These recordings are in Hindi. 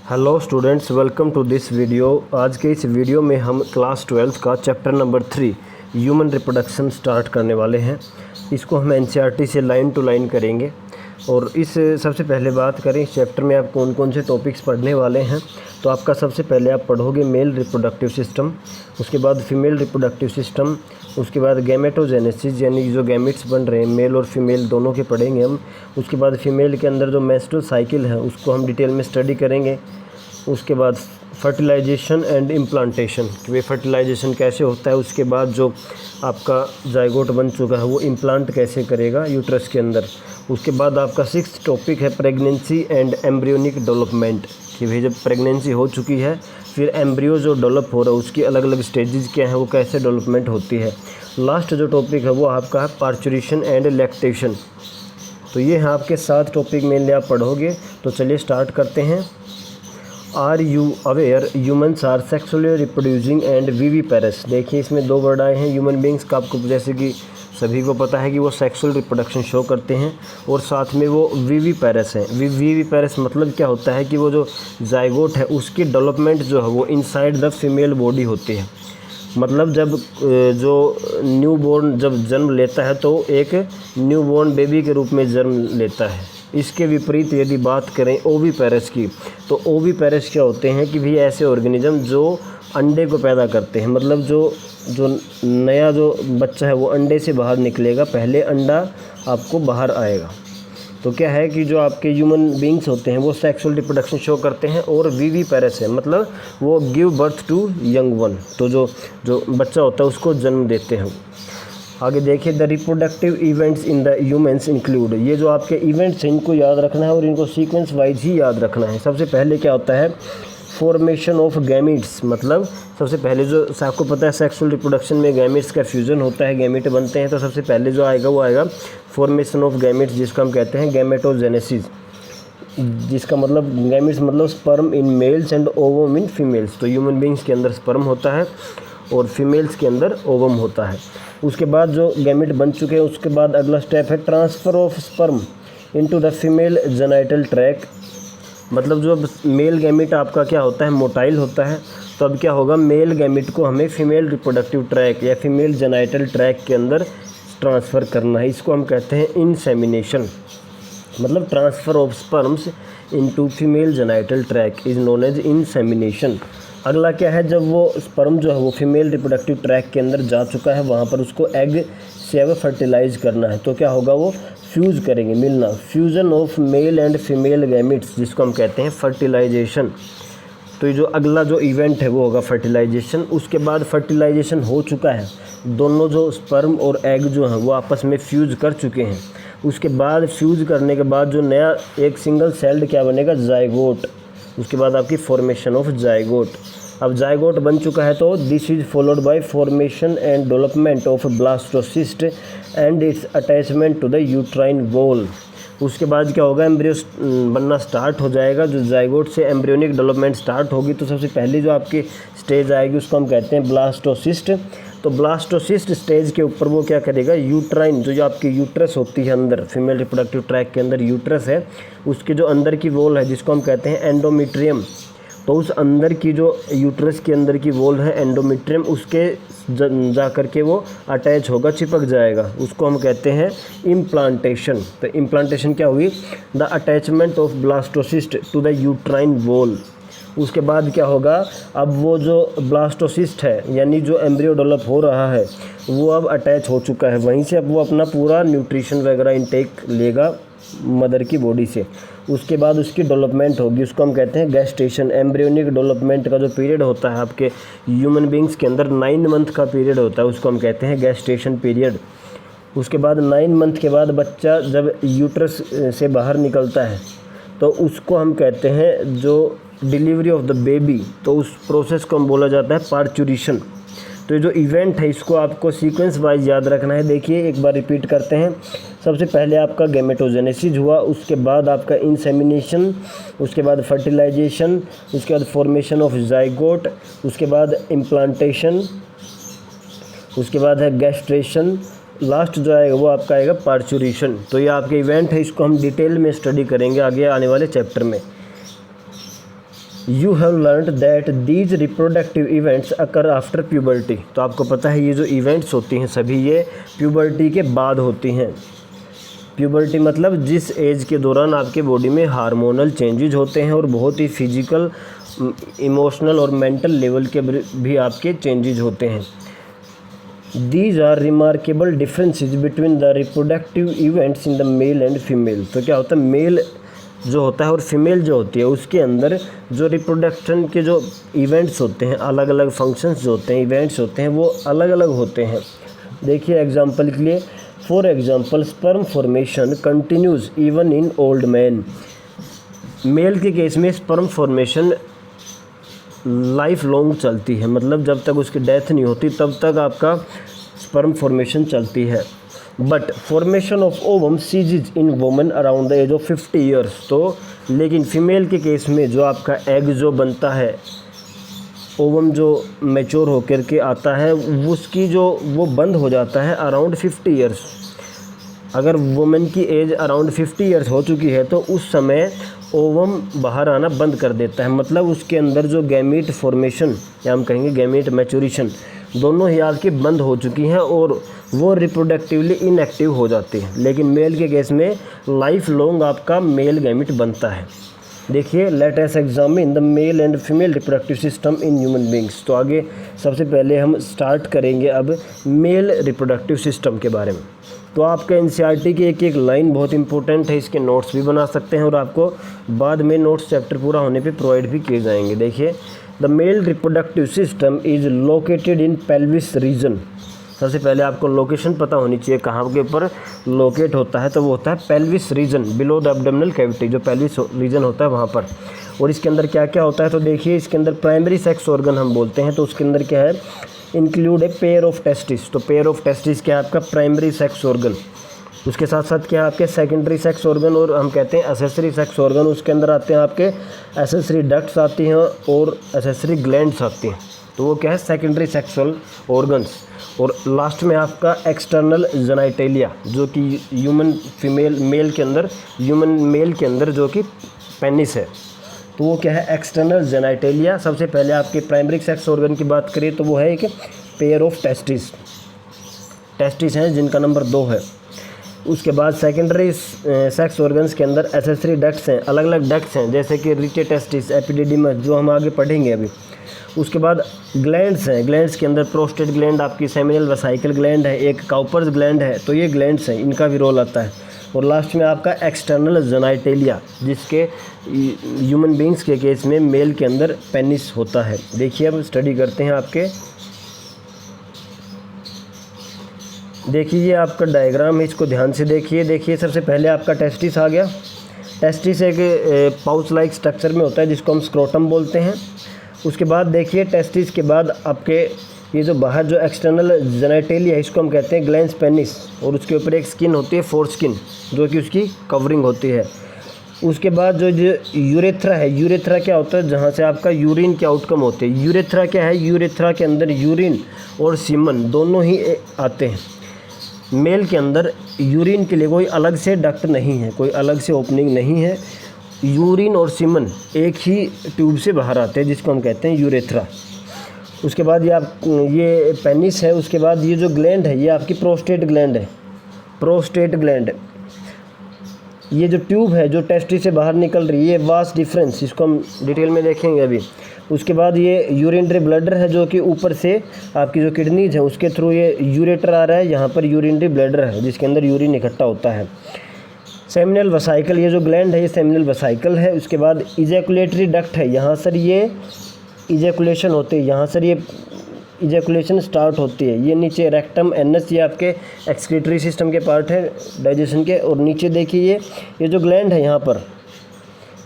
Hello students, welcome to this video. आज के इस वीडियो में हम क्लास 12 का chapter number 3 human reproduction start करने वाले हैं। इसको हम एनसीईआरटी से लाइन टू लाइन करेंगे। और इस सबसे पहले बात करें इस चैप्टर में आप कौन कौन से टॉपिक्स पढ़ने वाले हैं। तो आपका सबसे पहले आप पढ़ोगे मेल रिप्रोडक्टिव सिस्टम, उसके बाद फीमेल रिप्रोडक्टिव सिस्टम, उसके बाद गैमेटोजेनेसिस यानी जो गैमेट्स बन रहे हैं मेल और फीमेल दोनों के पढ़ेंगे हम। उसके बाद फीमेल के अंदर जो मेंस्ट्रुअल साइकिल है उसको हम डिटेल में स्टडी करेंगे। उसके बाद फर्टिलाइजेशन एंड इम्प्लांटेशन कि वे फर्टिलाइजेशन कैसे होता है। उसके बाद जो आपका जाइगोट बन चुका है वो इम्प्लांट कैसे करेगा यूट्रस के अंदर। उसके बाद आपका 6th टॉपिक है प्रेगनेंसी एंड एम्ब्रियोनिक डेवलपमेंट कि भाई जब प्रेगनेंसी हो चुकी है फिर एम्ब्रियो जो डेवलप हो रहा है उसकी अलग अलग स्टेजेस क्या है, वो कैसे डेवलपमेंट होती है। लास्ट जो टॉपिक है वो आपका है पार्चुरेशन एंड लैक्टेशन। तो ये है आपके 7 टॉपिक मेनली आप पढ़ोगे। तो चलिए स्टार्ट करते हैं। Are you aware humans are sexually reproducing and viviparous. देखिए इसमें 2 वर्ड आए हैं ह्यूमन बींग्स का। आपको जैसे कि सभी को पता है कि वो सेक्सुअल रिप्रोडक्शन शो करते हैं और साथ में वो विविपेरस हैं। विविपेरस मतलब क्या होता है कि वो जो जाइगोट है उसकी डेवलपमेंट जो है वो इनसाइड द फीमेल बॉडी होती है। मतलब जब जो न्यूबॉर्न जब जन्म लेता है तो एक न्यूबॉर्न बेबी के रूप में जन्म लेता है। इसके विपरीत यदि बात करें ओविपेरस की, तो ओविपेरस क्या होते हैं कि भी ऐसे ऑर्गेनिज्म जो अंडे को पैदा करते हैं। मतलब जो नया जो बच्चा है वो अंडे से बाहर निकलेगा, पहले अंडा आपको बाहर आएगा। तो क्या है कि जो आपके ह्यूमन बींग्स होते हैं वो सेक्सुअल रिप्रोडक्शन शो करते हैं और विविपेरस है मतलब वो give birth to young one. तो जो बच्चा होता है उसको जन्म देते हैं। आगे देखिए the reproductive events in the humans include. ये जो आपके इवेंट्स हैं इनको याद रखना है और इनको सीक्वेंस वाइज ही याद रखना है। सबसे पहले क्या होता है फॉर्मेशन ऑफ गैमेट्स। मतलब सबसे पहले जो आपको पता है सेक्सुअल रिप्रोडक्शन में गैमेट्स का फ्यूजन होता है, गैमेट बनते हैं। तो सबसे पहले जो आएगा वो आएगा फॉर्मेशन ऑफ गैमेट्स जिसको हम कहते हैं गैमेटोजेनेसिस, जिसका मतलब गैमेट्स मतलब sperm in males and ovum in females. तो ह्यूमन बींग्स के अंदर स्पर्म होता है और फीमेल्स के अंदर ओवम होता है। उसके बाद जो गैमेट बन चुके हैं उसके बाद अगला स्टेप है transfer of sperm into the female genital track. मतलब जो मेल गैमेट आपका क्या होता है मोटाइल होता है, तो अब क्या होगा मेल गैमेट को हमें फीमेल रिप्रोडक्टिव ट्रैक या फीमेल जेनाइटल ट्रैक के अंदर ट्रांसफ़र करना है। इसको हम कहते हैं इंसेमिनेशन। मतलब transfer of sperms into female genital tract is known as insemination. अगला क्या है जब वो स्पर्म जो है वो फीमेल रिप्रोडक्टिव ट्रैक के अंदर जा चुका है वहाँ पर उसको एग से अब फर्टिलाइज करना है। तो क्या होगा वो फ्यूज़ करेंगे, मिलना, fusion of male and female gametes जिसको हम कहते हैं फर्टिलाइजेशन। तो ये जो अगला जो इवेंट है वो होगा फर्टिलाइजेशन। उसके बाद फर्टिलाइजेशन हो चुका है, दोनों जो स्पर्म और एग जो हैं वो आपस में फ्यूज़ कर चुके हैं। उसके बाद फ्यूज़ करने के बाद जो नया एक सिंगल सेल्ड क्या बनेगा जाइगोट। उसके बाद आपकी फॉर्मेशन ऑफ जाइगोट। अब जाइगोट बन चुका है तो this is followed by formation and development of blastocyst and its attachment to the uterine wall. उसके बाद क्या होगा एम्ब्रियो बनना स्टार्ट हो जाएगा। जो जाइगोट से एम्ब्रियोनिक डेवलपमेंट स्टार्ट होगी तो सबसे पहली जो आपकी स्टेज आएगी उसको हम कहते हैं ब्लास्टोसिस्ट। तो ब्लास्टोसिस्ट स्टेज के ऊपर वो क्या करेगा यूट्राइन जो आपकी यूट्रस होती है अंदर फीमेल रिप्रोडक्टिव ट्रैक के अंदर यूट्रस है उसके जो अंदर की वॉल है जिसको हम कहते हैं एंडोमेट्रियम। तो उस अंदर की जो यूट्रस के अंदर की वॉल है एंडोमेट्रियम उसके जा कर के वो अटैच होगा, चिपक जाएगा। उसको हम कहते हैं इम्प्लांटेशन। तो इम्प्लांटेशन क्या हुई the attachment of blastocyst to the uterine wall. उसके बाद क्या होगा अब वो जो ब्लास्टोसिस्ट है यानी जो एम्ब्रियो डेवलप हो रहा है वो अब अटैच हो चुका है, वहीं से अब वो अपना पूरा न्यूट्रिशन वगैरह इंटेक लेगा मदर की बॉडी से। उसके बाद उसकी डेवलपमेंट होगी, उसको हम कहते हैं गैस्टेशन। एम्ब्रियोनिक डेवलपमेंट का जो पीरियड होता है आपके ह्यूमन बींग्स के अंदर 9 मंथ का पीरियड होता है, उसको हम कहते हैं गैस्टेशन पीरियड। उसके बाद 9 मंथ के बाद बच्चा जब यूट्रस से बाहर निकलता है तो उसको हम कहते हैं जो डिलीवरी ऑफ द बेबी, तो उस प्रोसेस को हम बोला जाता है पार्चुरेशन। तो ये जो इवेंट है इसको आपको सीक्वेंस वाइज याद रखना है। देखिए एक बार रिपीट करते हैं। सबसे पहले आपका गैमेटोजेनेसिस हुआ, उसके बाद आपका इंसेमिनेशन, उसके बाद फर्टिलाइजेशन, उसके बाद फॉर्मेशन ऑफ जाइगोट, उसके बाद इम्प्लांटेशन, उसके बाद है गैस्ट्रेशन, लास्ट जो आएगा वो आपका आएगा पार्चुरेशन। तो ये आपके इवेंट है, इसको हम डिटेल में स्टडी करेंगे आगे आने वाले चैप्टर में। You have learned that these reproductive events occur after puberty. तो आपको पता है ये जो इवेंट्स होती हैं सभी ये प्यूबर्टी के बाद होती हैं। प्यूबर्टी मतलब जिस एज के दौरान आपके बॉडी में हार्मोनल चेंजेज होते हैं और बहुत ही फिजिकल, इमोशनल और मेंटल लेवल के भी आपके चेंजेज होते हैं। These are remarkable differences between the reproductive events in the male and female। तो क्या होता है, मेल जो होता है और फीमेल जो होती है उसके अंदर जो रिप्रोडक्शन के जो इवेंट्स होते हैं, अलग अलग फंक्शंस जो होते हैं, इवेंट्स होते हैं, वो अलग अलग होते हैं। देखिए एग्जांपल के लिए, for example sperm formation continues even in old man. Male के केस में स्पर्म फॉर्मेशन लाइफ लॉन्ग चलती है, मतलब जब तक उसकी डेथ नहीं होती तब तक आपका स्पर्म फॉर्मेशन चलती है। But formation of ovum ceases in woman around the age of 50 years. तो लेकिन फीमेल के केस में जो आपका एग जो बनता है, ओवम जो मैच्योर होकर के आता है, उसकी जो वो बंद हो जाता है अराउंड 50 ईयर्स। अगर वुमेन की एज अराउंड 50 ईयर्स हो चुकी है तो उस समय ओवम बाहर आना बंद कर देता है, मतलब उसके अंदर जो गैमीट फॉर्मेशन या हम कहेंगे गैमीट मैच्योरेशन दोनों ही आपकी बंद हो चुकी हैं और वो रिप्रोडक्टिवली इनएक्टिव हो जाती है। लेकिन मेल के केस में लाइफ लॉन्ग आपका मेल गैमीट बनता है। देखिए, let us examine the male and female reproductive system in human beings. तो आगे सबसे पहले हम स्टार्ट करेंगे अब मेल रिप्रोडक्टिव सिस्टम के बारे में। तो आपका एनसीईआरटी की एक एक लाइन बहुत इंपॉर्टेंट है, इसके नोट्स भी बना सकते हैं और आपको बाद में नोट्स चैप्टर पूरा होने पे प्रोवाइड भी किए जाएंगे। देखिए, the male reproductive system is located in pelvis region. सबसे पहले आपको लोकेशन पता होनी चाहिए कहाँ के ऊपर लोकेट होता है, तो वो होता है pelvis region, below the abdominal cavity, जो पेल्विस रीजन होता है वहाँ पर। और इसके अंदर क्या क्या होता है, तो देखिए इसके अंदर प्राइमरी सेक्स ऑर्गन हम बोलते हैं, तो उसके अंदर क्या है, include a pair of testis. तो पेयर ऑफ टेस्टिस क्या है, आपका प्राइमरी सेक्स ऑर्गन। उसके साथ साथ क्या है आपके सेकेंडरी सेक्स ऑर्गन और हम कहते हैं एसेसरी सेक्स ऑर्गन। उसके अंदर आते हैं आपके एसेसरी डक्ट्स आती हैं और एसेसरी ग्लैंड्स आती हैं, तो वो क्या है सेकेंडरी सेक्सुअल ऑर्गन्स। और लास्ट में आपका एक्सटर्नल जेनाइटेलिया, जो कि ह्यूमन मेल के अंदर जो कि पेनिस है, तो वो क्या है एक्सटर्नल जेनाइटेलिया। सबसे पहले आपके प्राइमरी सेक्स ऑर्गन की बात करें तो वो है एक पेयर ऑफ टेस्टिस हैं जिनका नंबर 2 है। उसके बाद सेकेंडरी सेक्स ऑर्गन्स के अंदर एसेसरी डक्ट्स हैं, अलग अलग डक्ट्स हैं, जैसे कि रिचे टेस्टिस, एपिडिडिमस, जो हम आगे पढ़ेंगे अभी। उसके बाद ग्लैंड्स हैं, ग्लैंड्स के अंदर प्रोस्टेट ग्लैंड, आपकी सेमिनल वेसाइकल ग्लैंड है, एक काउपर्स ग्लैंड है, तो ये ग्लैंड्स हैं, इनका भी रोल आता है। और लास्ट में आपका एक्सटर्नल जेनाइटेलिया, जिसके ह्यूमन बींग्स के केस में मेल के अंदर पेनिस होता है। देखिए अब स्टडी करते हैं आपके। देखिए ये आपका डायग्राम है, इसको ध्यान से देखिए। देखिए सबसे पहले आपका टेस्टिस आ गया। टेस्टिस एक पाउच लाइक स्ट्रक्चर में होता है जिसको हम स्क्रोटम बोलते हैं। उसके बाद देखिए टेस्टिस के बाद आपके ये जो बाहर जो एक्सटर्नल जेनाइटेलिया है इसको हम कहते हैं ग्लैंड्स पेनिस, और उसके ऊपर एक स्किन होती है फोर स्किन, जो कि उसकी कवरिंग होती है। उसके बाद जो यूरेथ्रा है, यूरेथ्रा क्या होता है, जहाँ से आपका यूरिन के आउटकम होते हैं। यूरेथ्रा क्या है, यूरेथ्रा के अंदर यूरिन और सीमन दोनों ही आते हैं। मेल के अंदर यूरिन के लिए कोई अलग से डक्ट नहीं है, कोई अलग से ओपनिंग नहीं है, यूरिन और सीमन एक ही ट्यूब से बाहर आते हैं जिसको हम कहते हैं यूरेथ्रा। उसके बाद ये पेनिस है। उसके बाद ये जो ग्लैंड है ये आपकी प्रोस्टेट ग्लैंड है। प्रोस्टेट ग्लैंड, ये जो ट्यूब है जो टेस्टिस से बाहर निकल रही है, ये वास्ट डिफरेंस, इसको हम डिटेल में देखेंगे अभी। उसके बाद ये यूरिनरी ब्लैडर है, जो कि ऊपर से आपकी जो किडनीज है उसके थ्रू ये यूरेटर आ रहा है, यहाँ पर यूरिनरी ब्लैडर है जिसके अंदर यूरिन इकट्ठा होता है। सेमिनल वेसाइकल, ये जो ग्लैंड है ये सेमिनल वेसाइकल है। उसके बाद इजैकुलेटरी डक्ट है, यहाँ से ये इजैकुलेशन होती है, यहाँ से ये इजैकुलेशन स्टार्ट होती है। ये नीचे रेक्टम एनस, ये आपके एक्सक्रीटरी सिस्टम के पार्ट है डाइजेशन के। और नीचे देखिए ये जो ग्लैंड है यहाँ पर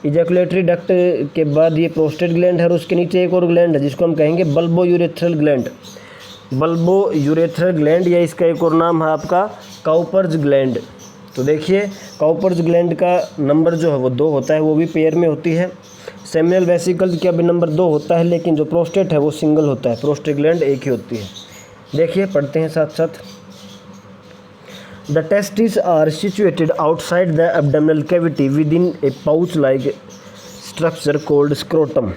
इजैकुलेटरी डक्ट के बाद ये प्रोस्टेट ग्लैंड है, और उसके नीचे एक और ग्लैंड है जिसको हम कहेंगे bulbo urethral gland. Bulbo urethral gland, या इसका एक और नाम है आपका काउपर्स ग्लैंड। तो देखिए काउपर्स ग्लैंड का नंबर जो है वो 2 होता है, वो भी पेयर में होती है। सेमिनल वेसिकल का भी नंबर 2 होता है, लेकिन जो प्रोस्टेट है वो सिंगल होता है, प्रोस्टेट ग्लैंड एक ही होती है। देखिए पढ़ते हैं साथ साथ। The testes are situated outside the abdominal cavity within a pouch like structure called scrotum.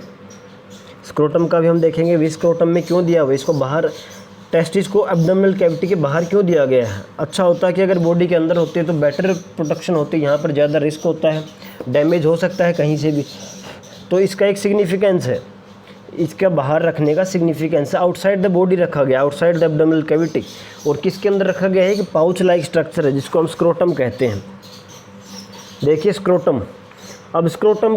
Scrotum का भी हम देखेंगे वी स्क्रोटम में क्यों दिया हुआ, इसको बाहर टेस्टिस को एब्डोमिनल कैविटी के बाहर क्यों दिया गया है। अच्छा होता है कि अगर बॉडी के अंदर होती है तो बेटर प्रोटेक्शन होती है, यहाँ पर ज़्यादा रिस्क होता है, डैमेज हो सकता है कहीं से भी, तो इसका एक सिग्निफिकेंस है, इसका बाहर रखने का सिग्निफिकेंस है। आउटसाइड द बॉडी रखा गया, आउटसाइड द एब्डोमिनल कैविटी, और किसके अंदर रखा गया है कि पाउच लाइक स्ट्रक्चर है जिसको हम स्क्रोटम कहते हैं। देखिए स्क्रोटम, अब स्क्रोटम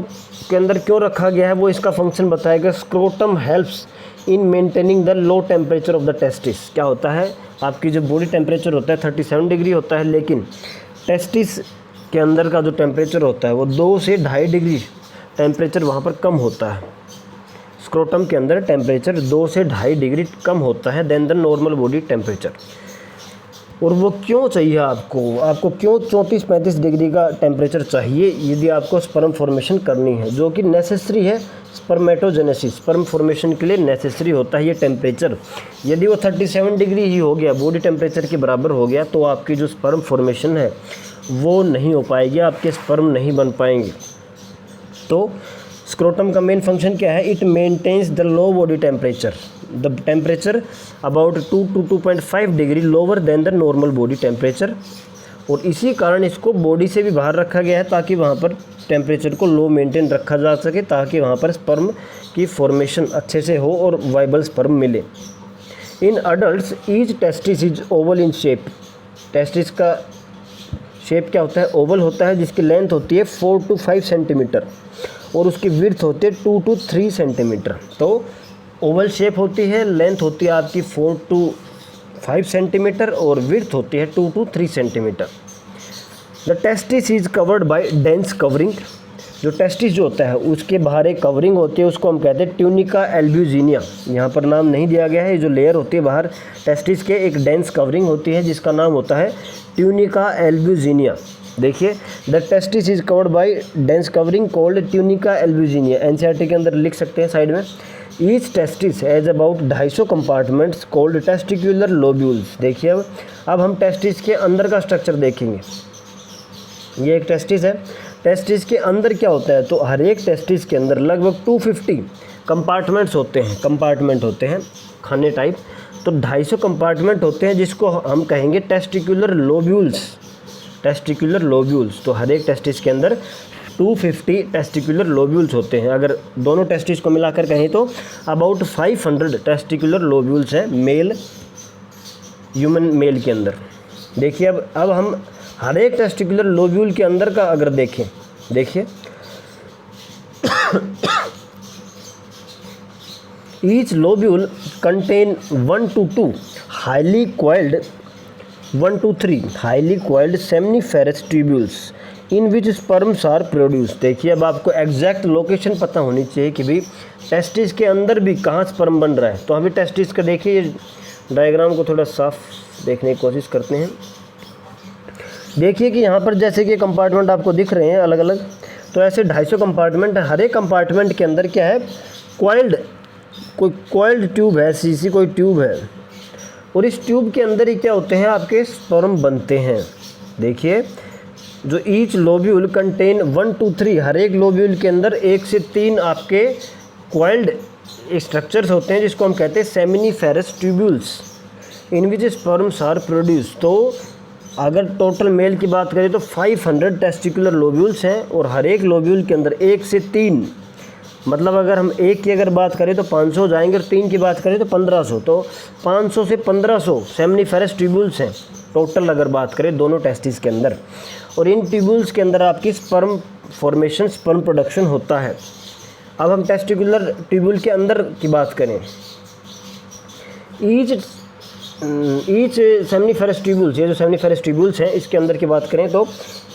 के अंदर क्यों रखा गया है वो इसका फंक्शन बताएगा। Scrotum helps in maintaining the low temperature of the testis. क्या होता है, आपकी जो बॉडी टेम्परेचर होता है 37 डिग्री होता है, लेकिन टेस्टिस के अंदर का जो टेम्परेचर होता है वो 2 से 2.5 डिग्री टेम्परेचर वहाँ पर कम होता है। स्क्रोटम के अंदर टेम्परेचर 2 से 2.5 डिग्री कम होता है than the normal body temperature. और वो क्यों चाहिए आपको क्यों 34-35 डिग्री का टेम्परेचर चाहिए यदि आपको स्पर्म फॉर्मेशन करनी है, जो कि नेसेसरी है स्पर्मेटोजेनेसिस, स्पर्म फॉर्मेशन के लिए नेसेसरी होता है ये टेम्परेचर। यदि वो 37 डिग्री ही हो गया, बॉडी टेम्परेचर के बराबर हो गया, तो आपकी जो स्पर्म फॉर्मेशन है वो नहीं हो पाएगी, आपके स्पर्म नहीं बन पाएंगे। तो स्क्रोटम का मेन फंक्शन क्या है, it maintains the low body temperature, the temperature about 2 to 2.5 degree lower than the normal body temperature. और इसी कारण इसको बॉडी से भी बाहर रखा गया है ताकि वहाँ पर टेम्परेचर को लो मेंटेन रखा जा सके, ताकि वहाँ पर स्पर्म की फॉर्मेशन अच्छे से हो और वाइबल स्पर्म मिले। In adults each testis is oval in shape. Testis का शेप क्या होता है, ओवल होता है, जिसकी लेंथ होती है 4 to 5 सेंटीमीटर और उसकी विड्थ होती है 2 to 3 सेंटीमीटर। तो ओवल शेप होती है, लेंथ होती है आपकी 4 to 5 सेंटीमीटर और विड्थ होती है 2 to 3 centimetre. The testis is covered by dense covering. जो टेस्टिस जो होता है उसके बाहर एक कवरिंग होती है, उसको हम कहते हैं ट्यूनिका एल्ब्यूजिनिया। यहाँ पर नाम नहीं दिया गया है, जो लेयर होती है बाहर टेस्टिस के एक डेंस कवरिंग होती है जिसका नाम होता है ट्यूनिका एल्ब्यूजिनिया। देखिए, the testis is covered by dense covering called tunica albuginea. NCERT के अंदर लिख सकते हैं साइड में। Each testis has about 250 compartments called testicular lobules. देखिए अब हम टेस्टिस के अंदर का स्ट्रक्चर देखेंगे। ये एक टेस्टिस है, टेस्टिस के अंदर क्या होता है, तो हर एक टेस्टिस के अंदर लगभग 250 कंपार्टमेंट्स होते हैं, कंपार्टमेंट होते हैं खाने टाइप। तो 250 कंपार्टमेंट होते हैं जिसको हम कहेंगे टेस्टिकुलर लोब्यूल्स, टेस्टिकुलर लोब्यूल्स। तो हर एक टेस्टिस के अंदर 250 टेस्टिकुलर लोब्यूल्स होते हैं। अगर दोनों टेस्टिस को मिलाकर कहें तो अबाउट 500 टेस्टिकुलर लोब्यूल्स हैं मेल, ह्यूमन मेल के अंदर। देखिए अब हम हर एक टेस्टिकुलर लोब्यूल के अंदर का अगर देखें, देखिए each lobule contain 1 to 2 highly coiled 1 to 3 highly coiled seminiferous tubules in which sperms are produce. देखिए अब आपको एग्जैक्ट लोकेशन पता होनी चाहिए कि भाई टेस्टिस के अंदर भी कहाँ स्पर्म बन रहा है। तो अभी टेस्टिस का देखिए, ये डायग्राम को थोड़ा साफ देखने की कोशिश करते हैं। देखिए कि यहाँ पर जैसे कि कंपार्टमेंट आपको दिख रहे हैं अलग अलग, तो ऐसे 250 कंपार्टमेंट है। हर एक कंपार्टमेंट के अंदर क्या है, कोई कॉइल्ड ट्यूब है, सीसी कोई ट्यूब है, और इस ट्यूब के अंदर ही क्या होते हैं, आपके स्पर्म बनते हैं। देखिए जो ईच लोब्यूल कंटेन 1 to 3 हर एक लोब्यूल के अंदर 1 से 3 आपके कॉइल्ड स्ट्रक्चर्स होते हैं जिसको हम कहते हैं seminiferous tubules in which sperms are produce. तो अगर टोटल मेल की बात करें तो 500 टेस्टिकुलर लोब्यूल्स हैं और हर एक लोब्यूल के अंदर 1 से 3, मतलब अगर हम 1 की अगर बात करें तो 500 हो जाएंगे और 3 की बात करें तो 1500। तो 500 से 1500 सेमनीफेरस ट्यूब्यूल्स हैं टोटल अगर बात करें दोनों टेस्टिस के अंदर। और इन ट्यूब्यूल्स के अंदर आपकी स्पर्म फॉर्मेशन, स्पर्म प्रोडक्शन होता है। अब हम टेस्टिकुलर ट्यूब्यूल के अंदर की बात करें, ईच सेमनीफेरस ट्यूब्यूल्स, ये जो सेमनीफेरस ट्यूब्यूल्स हैं इसके अंदर की बात करें तो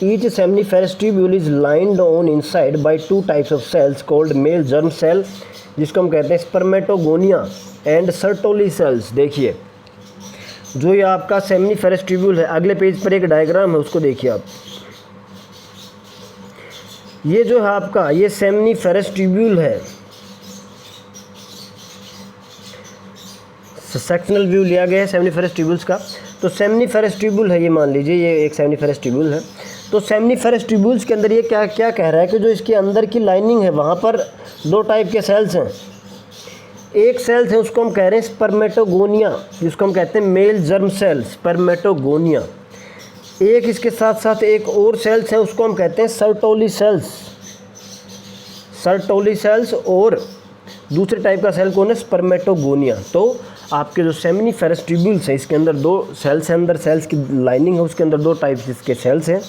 each seminiferous tubule is lined on inside by 2 types of cells called male germ cell, जिसको हम कहते हैं स्पर्मेटोगोनिया, एंड सर्टोली सेल्स। देखिए जो ये आपका सेमनीफेरस ट्यूब्यूल है, अगले पेज पर एक डायग्राम है उसको देखिए आप। ये जो है आपका ये सेमनीफेरस ट्यूब्यूल है, सेक्शनल व्यू लिया गया है सेमनीफेरस ट्यूब्यूल्स का। तो सेमनीफेरस ट्यूब्यूल है, ये मान लीजिए ये एक सेमनीफेरस ट्यूब्यूल है। तो सेमनीफेरस ट्यूब्यूल्स के अंदर ये क्या कह रहा है कि जो इसके अंदर की लाइनिंग है वहाँ पर 2 टाइप के सेल्स हैं। एक सेल्स है उसको हम कह रहे हैं स्पर्मेटोगोनिया, जिसको हम कहते हैं मेल जर्म सेल, स्पर्मेटोगोनिया। एक इसके साथ साथ एक और सेल्स है उसको हम कहते हैं सर्टोली सेल्स, सर्टोली सेल्स। और दूसरे टाइप का सेल कौन है, स्पर्मेटोगोनिया। तो आपके जो सेमिनिफेरस ट्यूब्यूल्स हैं इसके अंदर दो सेल्स हैं, अंदर सेल्स की लाइनिंग है उसके अंदर दो टाइप के सेल्स हैं।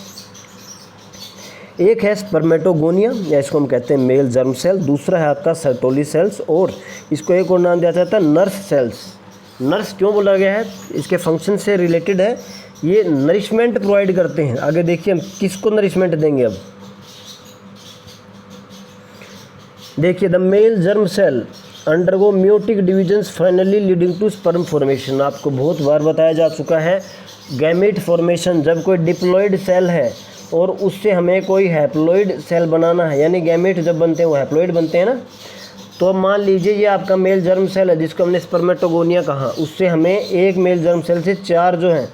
एक है स्पर्मेटोगोनिया या इसको हम कहते हैं मेल जर्म सेल, दूसरा है आपका सर्टोली सेल्स, और इसको एक और नाम दिया जाता है नर्स सेल्स। नर्स क्यों बोला गया है, इसके फंक्शन से रिलेटेड है, ये नरिशमेंट प्रोवाइड करते हैं। आगे देखिए हम किसको नरिशमेंट देंगे। अब देखिए the male germ cell undergo meiotic divisions finally leading to sperm formation. आपको बहुत बार बताया जा चुका है गैमेट फॉर्मेशन, जब कोई डिप्लॉइड सेल है और उससे हमें कोई हैप्लॉइड सेल बनाना है, यानी गैमेट जब बनते हैं वो हैप्लॉइड बनते हैं ना। तो अब मान लीजिए ये आपका मेल जर्म सेल है जिसको हमने स्पर्मेटोगोनिया कहा, उससे हमें एक मेल जर्म सेल से 4 जो हैं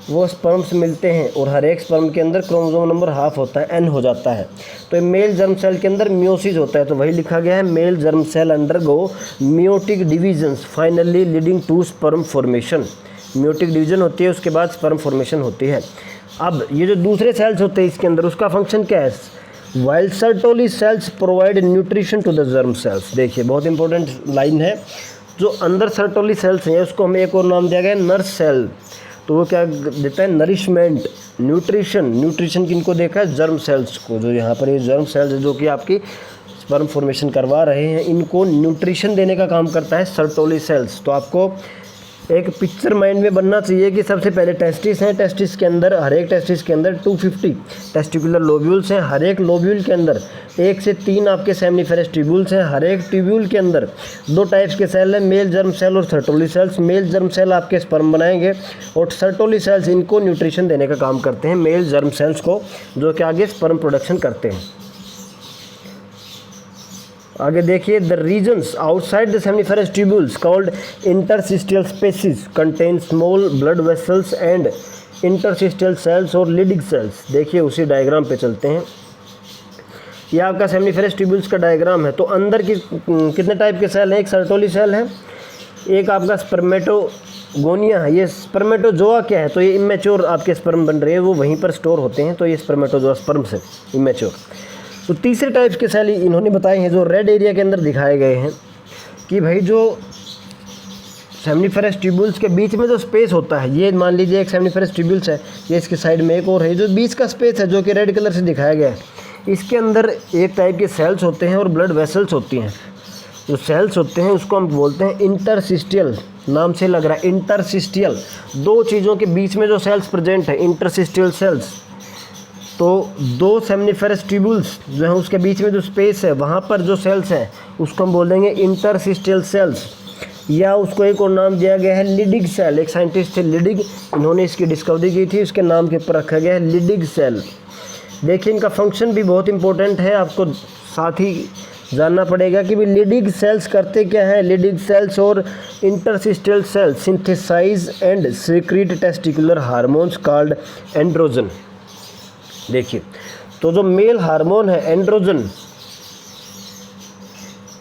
वो स्पर्म्स मिलते हैं, और हर एक स्पर्म के अंदर क्रोमोसोम नंबर हाफ होता है, n हो जाता है। तो मेल जर्म सेल के अंदर मियोसिस होता है, तो वही लिखा गया है male germ cell undergo meiotic divisions finally leading to sperm formation. Meiotic division होती है उसके बाद स्पर्म फॉर्मेशन होती है। अब ये जो दूसरे सेल्स होते हैं इसके अंदर उसका फंक्शन क्या है, while Sertoli cells provide nutrition to the germ cells. देखिए बहुत इंपॉर्टेंट लाइन है, जो अंदर सर्टोली सेल्स हैं उसको हमें एक और नाम दिया गया है नर्स सेल। तो वो क्या देता है, नरिशमेंट, न्यूट्रिशन। न्यूट्रिशन किनको देखा है, जर्म सेल्स को। जो यहाँ पर ये जर्म सेल्स है जो कि आपकी स्पर्म फॉर्मेशन करवा रहे हैं, इनको न्यूट्रिशन देने का काम करता है सर्टोली सेल्स। तो आपको एक पिक्चर माइंड में बनना चाहिए कि सबसे पहले टेस्टिस हैं, टेस्टिस के अंदर हर एक टेस्टिस के अंदर 250 टेस्टिकुलर लोब्यूल्स हैं, हर एक लोब्यूल के अंदर 1 से 3 आपके सेमिनिफेरस ट्यूब्यूल्स हैं, हर एक ट्यूब्यूल के अंदर 2 टाइप्स के सेल हैं, मेल जर्म सेल और Sertoli cells. Male germ cell आपके स्पर्म बनाएंगे और सर्टोली सेल्स इनको न्यूट्रिशन देने का काम करते हैं, मेल जर्म सेल्स को, जो कि आगे स्पर्म प्रोडक्शन करते हैं। आगे देखिए the regions outside the seminiferous tubules called interstitial spaces contain small blood vessels and interstitial cells और लीडिंग सेल्स। देखिए उसी डायग्राम पे चलते हैं, ये आपका सेमिनिफेरस ट्यूब्यूल्स का डायग्राम है। तो अंदर की कितने टाइप के सेल हैं, एक सर्टोली सेल है, एक आपका स्पर्मेटोगोनिया है। ये स्पर्मेटोजोआ क्या है, तो ये इमेच्योर आपके स्पर्म बन रहे हैं, वो वहीं पर स्टोर होते हैं, तो ये स्पर्मेटोजोआ स्पर्म से इमेच्योर। तो तीसरे टाइप के सेल इन्होंने बताए हैं जो रेड एरिया के अंदर दिखाए गए हैं, कि भाई जो सेमिनिफेरस ट्यूब्यूल्स के बीच में जो स्पेस होता है, ये मान लीजिए एक सेमिनिफेरस ट्यूब्यूल्स है, ये इसके साइड में एक और है, जो बीच का स्पेस है जो कि रेड कलर से दिखाया गया है, इसके अंदर एक टाइप के सेल्स होते हैं और ब्लड वेसल्स होती हैं। जो सेल्स होते हैं उसको हम बोलते हैं इंटरसिस्टियल, नाम से लग रहा है इंटरसिस्टियल। 2 चीज़ों के बीच में जो सेल्स प्रेजेंट है, इंटरसिस्टियल सेल्स। तो 2 सेमिनिफेरस ट्यूब्यूल्स जो है उसके बीच में जो स्पेस है वहाँ पर जो सेल्स हैं उसको हम बोल देंगे इंटरसिस्टियल सेल्स, या उसको एक और नाम दिया गया है लिडिग सेल। एक साइंटिस्ट थे लिडिग, इन्होंने इसकी डिस्कवरी की थी, उसके नाम के ऊपर रखा गया है लिडिग सेल। देखिए इनका फंक्शन भी बहुत इंपॉर्टेंट है, आपको साथ ही जानना पड़ेगा कि भी लिडिग सेल्स करते क्या हैं। लिडिग सेल्स और interstitial cells synthesise and secrete testicular hormones called androgen. देखिए तो जो मेल हार्मोन है एंड्रोजन,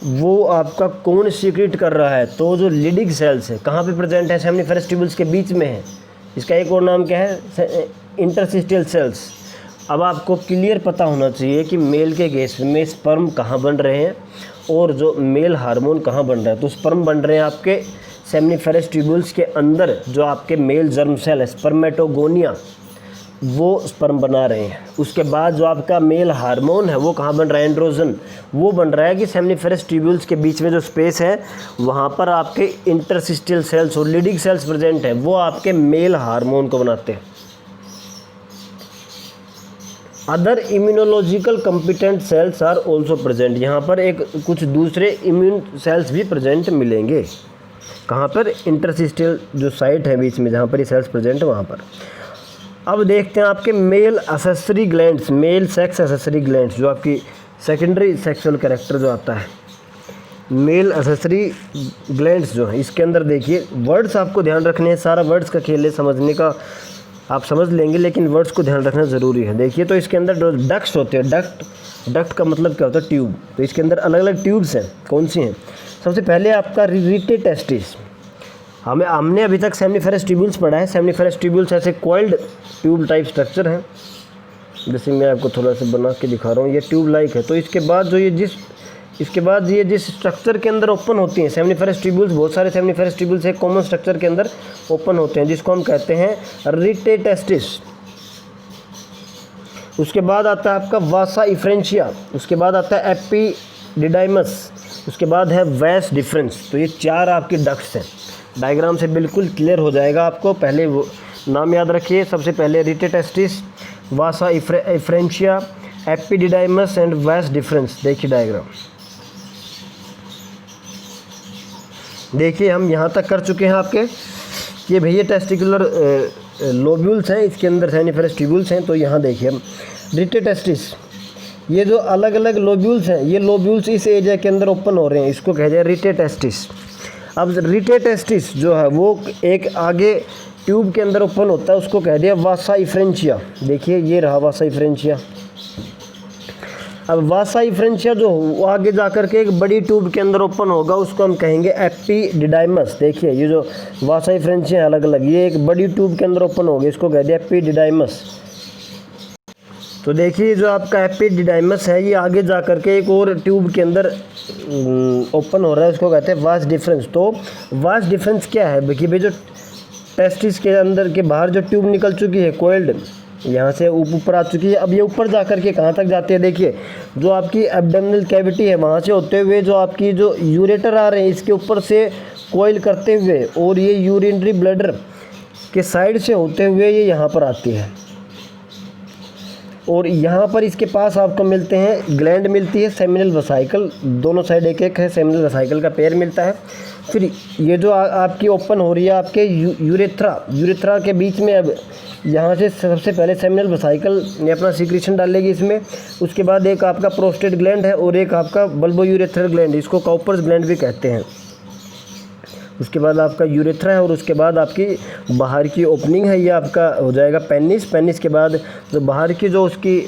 वो आपका कौन सीक्रेट कर रहा है, तो जो लिडिग सेल्स है कहाँ पे प्रेजेंट है, सेमिनिफेरस ट्यूब्यूल्स के बीच में है। इसका एक और नाम क्या है, इंटरसिस्टियल सेल्स। अब आपको क्लियर पता होना चाहिए कि मेल के केस में स्पर्म कहाँ बन रहे हैं और जो मेल हार्मोन कहाँ बन रहा है। तो स्पर्म बन रहे हैं आपके सेमिनिफेरस ट्यूब्यूल्स के अंदर, जो आपके मेल जर्म सेल है स्पर्मेटोगोनिया, वो स्पर्म बना रहे हैं। उसके बाद जो आपका मेल हार्मोन है वो कहाँ बन रहा है, एंड्रोजन, वो बन रहा है कि सेमिनिफेरस ट्यूब्यूल्स के बीच में जो स्पेस है वहाँ पर आपके इंटरसिस्टियल सेल्स और लीडिंग सेल्स प्रेजेंट है, वो आपके मेल हार्मोन को बनाते हैं। Other immunological competent cells are also present. यहाँ पर एक कुछ दूसरे इम्यून सेल्स भी प्रेजेंट मिलेंगे। कहाँ पर, इंटरसिस्टियल जो साइट है बीच में जहाँ पर ये सेल्स प्रेजेंट है वहाँ पर। अब देखते हैं आपके male accessory glands, male sex accessory glands, जो आपकी सेकेंडरी सेक्सुअल कैरेक्टर जो आता है, मेल एसेसरी ग्लैंड्स जो है इसके अंदर देखिए वर्ड्स आपको ध्यान रखने हैं। सारा वर्ड्स का खेल है, समझने का आप समझ लेंगे, लेकिन वर्ड्स को ध्यान रखना ज़रूरी है। देखिए तो इसके अंदर जो डक्ट्स होते हैं, डक्ट डक्ट का मतलब क्या होता है? ट्यूब। तो इसके अंदर अलग अलग ट्यूब्स हैं, कौन सी हैं? सबसे पहले आपका रिटे टेस्टिस। हमने अभी तक सेमनीफेरस ट्यूब्यूल्स पढ़ा है। सेमनीफेरस ट्यूब्यूल्स ऐसे कॉइल्ड ट्यूब टाइप स्ट्रक्चर हैं, जैसे मैं आपको थोड़ा सा बना के दिखा रहा हूँ, ये ट्यूब लाइक है। तो इसके बाद ये जिस स्ट्रक्चर के अंदर ओपन होती हैं सेमनीफेरस ट्यूब्यूल्स, बहुत सारे सेमनीफेरस ट्यूब्यूल्स एक कॉमन स्ट्रक्चर के अंदर ओपन होते हैं, जिसको हम कहते हैं रिटे टेस्टिस। उसके बाद आता है आपका वासा इफ्रेंशिया, उसके बाद आता है एपिडिडाइमस, उसके बाद है वैस डिफरेंस। तो ये 4 आपके डक्ट्स हैं। डायग्राम से बिल्कुल क्लियर हो जाएगा आपको। पहले वो नाम याद रखिए, सबसे पहले rete testis, vasa efferentia, epididymis and vas deferens. देखिए डायग्राम, देखिए हम यहाँ तक कर चुके हैं आपके। ये भैया टेस्टिकुलर लोब्यूल्स हैं, इसके अंदर सेमनीफेरस ट्यूब्यूल्स हैं। तो यहाँ देखिए हम रिटे टेस्टिस, ये जो अलग अलग लोब्यूल्स हैं, ये लोब्यूल्स इस एरिया के अंदर ओपन हो रहे हैं, इसको कहते हैं रिटे टेस्टिस। अब रिटे टेस्टिस जो है वो एक आगे ट्यूब के अंदर ओपन होता है, उसको कह दिया वासा इफ्रेंशिया। देखिए ये रहा वासा इफ्रेंशिया। अब वासा इफ्रेंशिया जो वो आगे जाकर के एक बड़ी ट्यूब के अंदर ओपन होगा, उसको हम कहेंगे एपिडिडाइमस। देखिए ये जो वासा इफ्रेंशिया अलग अलग, ये एक बड़ी ट्यूब के अंदर ओपन होगी, इसको कह दिया एपिडिडाइमस। तो देखिए जो आपका एपिडिडाइमस है, ये आगे जाकर के एक और ट्यूब के अंदर ओपन हो रहा है, उसको कहते हैं वास डिफरेंस। तो वास डिफरेंस क्या है? देखिए भाई जो टेस्टिस के अंदर के बाहर जो ट्यूब निकल चुकी है कोइल्ड, यहाँ से ऊपर आ चुकी है, अब ये ऊपर जा कर के कहाँ तक जाती है? देखिए जो आपकी एब्डोमिनल कैविटी है, वहाँ से होते हुए जो आपकी जो यूरेटर आ रहे हैं, इसके ऊपर से कोइल करते हुए, और ये यूरिनरी ब्लैडर के साइड से होते हुए ये यहाँ पर आती है, और यहाँ पर इसके पास आपको मिलते हैं ग्लैंड मिलती है, सेमिनल वेसिकल, दोनों साइड एक एक है, सेमिनल वेसिकल का पेयर मिलता है। फिर ये जो आपकी ओपन हो रही है आपके यूरेथ्रा के बीच में, अब यहाँ से सबसे पहले सेमिनल वेसिकल ने अपना सीक्रेशन डालेगी इसमें, उसके बाद एक आपका प्रोस्टेट ग्लैंड है और एक आपका बल्बो यूरेथ्रल ग्लैंड, इसको काउपर्स ग्लैंड भी कहते हैं। उसके बाद आपका यूरेथ्रा है, और उसके बाद आपकी बाहर की ओपनिंग है, ये आपका हो जाएगा पेनिस। पेनिस के बाद जो बाहर की जो उसकी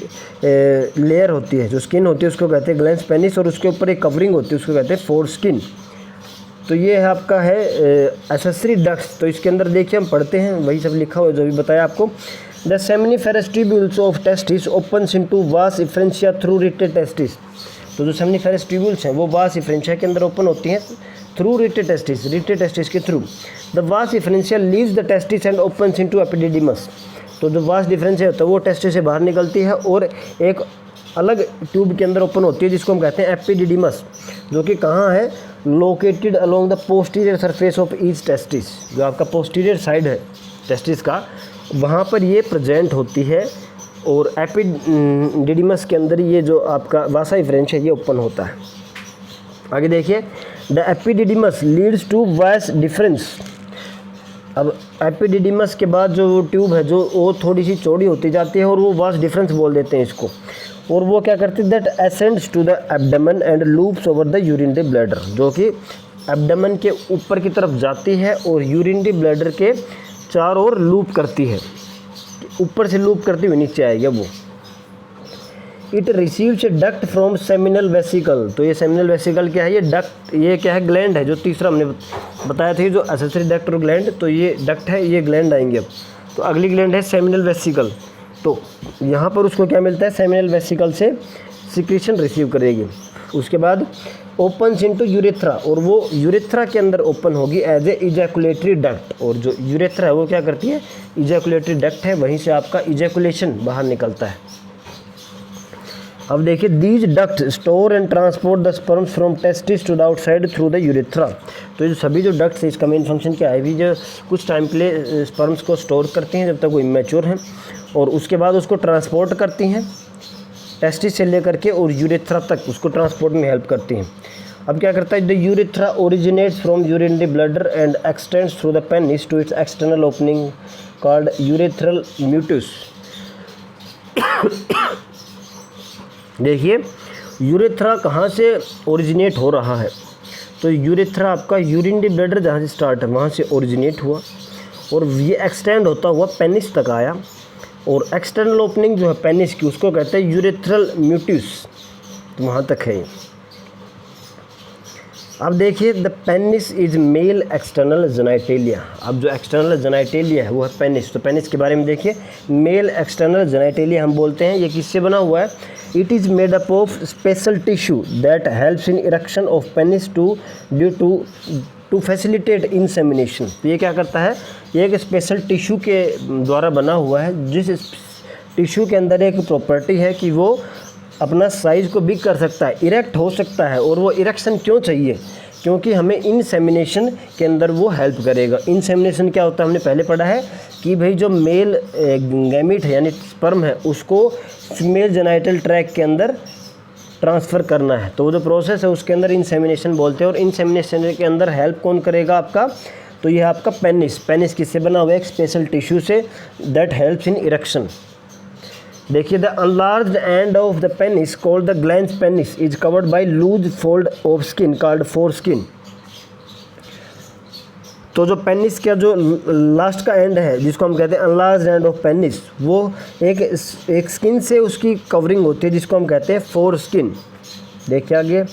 लेयर होती है, जो स्किन होती है, उसको कहते हैं ग्लैंस पेनिस, और उसके ऊपर एक कवरिंग होती है, उसको कहते हैं फोर स्किन। तो ये है आपका है एसेसरी डक्ट्स। तो इसके अंदर देखिए हम पढ़ते हैं, वही सब लिखा हुआ जो भी बताया आपको। The seminiferous tubules of testis opens into वास इफ्रेंशिया थ्रू रिटे टेस्टिस। तो जो सेमनीफेरस ट्यूब्यूल्स हैं वो वास इफ्रेंशिया के अंदर ओपन होती हैं थ्रू रिटे टेस्टिस के थ्रू। द वास इफ्रेंशिया leaves the testis and opens into epididymis. तो जो वास डिफरेंशिया होता है वो टेस्टिस से बाहर निकलती है और एक अलग ट्यूब के अंदर ओपन होती है, जिसको हम कहते हैं एपिडिडिमस, जो कि कहाँ है? Located along the posterior surface of each testis. जो आपका पोस्टीरियर साइड है टेस्टिस का, वहाँ पर ये प्रेजेंट होती है, और एपिडिडिमस के अंदर ये जो आपका वासा इफ्रेंशिया ये ओपन होता है। आगे देखिए, the epididymis leads to vas deferens. अब एपिडिडिमस के बाद जो वो ट्यूब है जो वो थोड़ी सी चौड़ी होती जाती है, और वो वास डिफरेंस बोल देते हैं इसको, और वो क्या करती है? That ascends to the abdomen and loops over the urinary bladder, जो कि एब्डोमेन के ऊपर की तरफ जाती है और यूरिनरी ब्लैडर के चारों ओर लूप करती है, ऊपर से लूप करती हुई नीचे आएगी वो। It receives A duct from seminal vesicle. तो ये सेमिनल वेसिकल क्या है? ये डक्ट, ये क्या है? ग्लैंड है, जो तीसरा हमने बताया था, जो एसेसरी डक्ट और ग्लैंड। तो ये डक्ट है, ये ग्लैंड आएंगे अब। तो अगली ग्लैंड है सेमिनल वेसिकल। तो यहाँ पर उसको क्या मिलता है? सेमिनल वेसिकल से सिक्रीशन रिसीव करेगी। उसके बाद ओपन्स इनटू यूरेथ्रा, और वो यूरेथ्रा के अंदर ओपन होगी एज ए इजैकुलेटरी डक्ट। और जो यूरेथ्रा है वो क्या करती है? इजैकुलेटरी डक्ट है, वहीं से आपका इजैकुलेशन बाहर निकलता है। अब देखिए, these duct store and transport the sperms from testis to the outside through the urethra. तो ये सभी जो डक्ट्स है, इसका मेन फंक्शन क्या है? भी जो कुछ टाइम के लिए स्पर्म्स को स्टोर करती हैं जब तक वो इमेच्योर हैं, और उसके बाद उसको ट्रांसपोर्ट करती हैं टेस्टिस से लेकर के और यूरेथ्रा तक, उसको ट्रांसपोर्ट में हेल्प करती हैं। अब क्या करता है? The urethra originates from urinary bladder and extends through the penis to its external opening called urethral meatus. देखिए, यूरेथ्रा कहाँ से ओरिजिनेट हो रहा है? तो यूरेथ्रा आपका यूरिनरी ब्लैडर जहाँ से स्टार्ट है वहाँ से ओरिजिनेट हुआ, और ये एक्सटेंड होता हुआ पेनिस तक आया, और एक्सटर्नल ओपनिंग जो है पेनिस की, उसको कहते हैं यूरेथ्रल म्यूटस। तो वहाँ तक है। अब देखिए the penis is male external genitalia. अब जो एक्सटर्नल जेनाइटेलिया है वो है पेनिस। तो पेनिस के बारे में देखिए, मेल एक्सटर्नल जेनाइटेलिया हम बोलते हैं। ये किससे बना हुआ है? It is made up of special tissue that helps in erection of penis to facilitate insemination. तो ये क्या करता है? ये एक स्पेशल टिश्यू के द्वारा बना हुआ है, जिस टिश्यू के अंदर एक प्रॉपर्टी है कि वो अपना साइज़ को बिग कर सकता है, इरेक्ट हो सकता है। और वो इरेक्शन क्यों चाहिए? क्योंकि हमें इंसेमिनेशन के अंदर वो हेल्प करेगा। इंसेमिनेशन क्या होता है? हमने पहले पढ़ा है कि भाई जो मेल गैमीट है यानी स्पर्म है, उसको फीमेल जेनाइटल ट्रैक्ट के अंदर ट्रांसफ़र करना है। तो वो जो प्रोसेस है उसके अंदर इंसेमिनेशन बोलते हैं। और इंसेमिनेशन के अंदर हेल्प कौन करेगा आपका? तो ये है आपका पेनिस। पेनिस किससे बना हुआ है? एक स्पेशल टिश्यू से, दैट हेल्प्स इन इरेक्शन। देखिए the enlarged end of the penis called the glans penis is covered by loose fold of skin called foreskin. तो जो पेनिस का जो लास्ट का एंड है, जिसको हम कहते हैं अनलार्ज्ड एंड ऑफ पेनिस, वो एक स्किन से उसकी कवरिंग होती है, जिसको हम कहते हैं फोरस्किन। देखिए आगे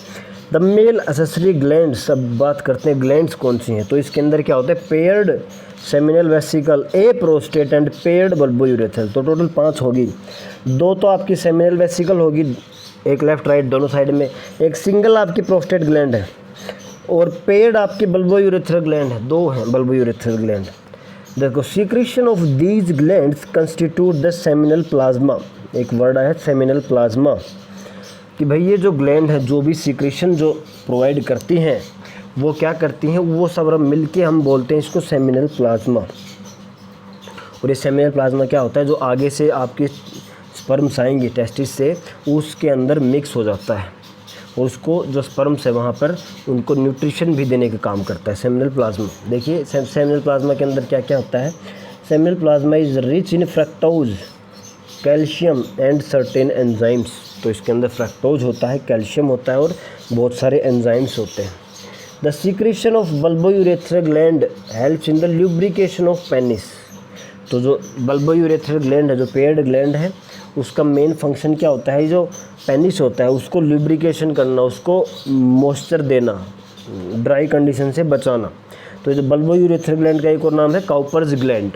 द मेल एसेसरी ग्लैंड्स। अब बात करते हैं ग्लैंड्स कौन सी हैं। तो इसके अंदर क्या होता है? Paired seminal vesicle, A prostate and paired bulbourethral. तो टोटल 5 होगी। 2 तो आपकी सेमिनल वेसिकल होगी, एक लेफ्ट राइट दोनों साइड में। एक सिंगल आपकी प्रोस्टेट ग्लैंड है और पेयर्ड आपकी बल्बोयूरेथ्रल ग्लैंड है। 2 हैं बल्बोयूरेथ्रल ग्लैंड। देखो secretion of these glands constitute the seminal plasma. एक वर्ड है सेमिनल प्लाज्मा, कि भाई ये जो ग्लैंड है जो भी सीक्रेशन जो प्रोवाइड करती हैं वो क्या करती हैं, वो सब मिल के हम बोलते हैं इसको सेमिनल प्लाज्मा। और ये सेमिनल प्लाज्मा क्या होता है? जो आगे से आपके स्पर्म्स आएंगे टेस्टिस से, उसके अंदर मिक्स हो जाता है और उसको जो स्पर्म्स है वहाँ पर उनको न्यूट्रिशन भी देने का काम करता है सेमिनल प्लाज्मा। देखिए सेमिनल प्लाज्मा के अंदर क्या क्या होता है? Seminal plasma is rich in fructose, calcium and certain enzymes. तो इसके अंदर फ्रक्टोज होता है, कैल्शियम होता है और बहुत सारे एंजाइम्स होते हैं। The secretion of bulbourethral gland helps in the lubrication of penis. तो जो बल्बोयूरेथ्रल ग्लैंड है, जो पेयर्ड ग्लैंड है, उसका मेन फंक्शन क्या होता है? जो पेनिस होता है उसको ल्यूब्रिकेशन करना, उसको मॉइस्चर देना, ड्राई कंडीशन से बचाना। तो जो बल्बोयूरेथ्रल ग्लैंड का एक और नाम है काउपर्स ग्लैंड।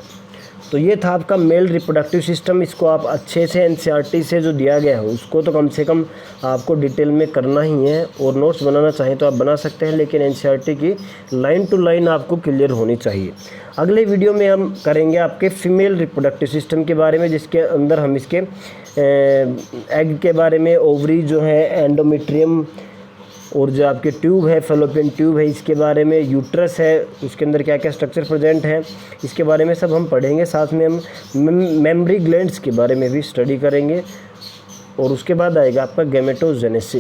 तो ये था आपका मेल रिप्रोडक्टिव सिस्टम। इसको आप अच्छे से एनसीईआरटी से जो दिया गया है उसको तो कम से कम आपको डिटेल में करना ही है। और नोट्स बनाना चाहें तो आप बना सकते हैं, लेकिन एनसीईआरटी की लाइन टू लाइन आपको क्लियर होनी चाहिए। अगले वीडियो में हम करेंगे आपके फीमेल रिप्रोडक्टिव सिस्टम के बारे में, जिसके अंदर हम इसके एग के बारे में, ओवरी जो है, एंडोमेट्रियम, और जो आपके ट्यूब है फैलोपियन ट्यूब है इसके बारे में, यूट्रस है उसके अंदर क्या क्या स्ट्रक्चर प्रेजेंट है इसके बारे में सब हम पढ़ेंगे। साथ में हम मेमरी ग्लैंड्स के बारे में भी स्टडी करेंगे। और उसके बाद आएगा आपका गैमेटोजेनेसिस।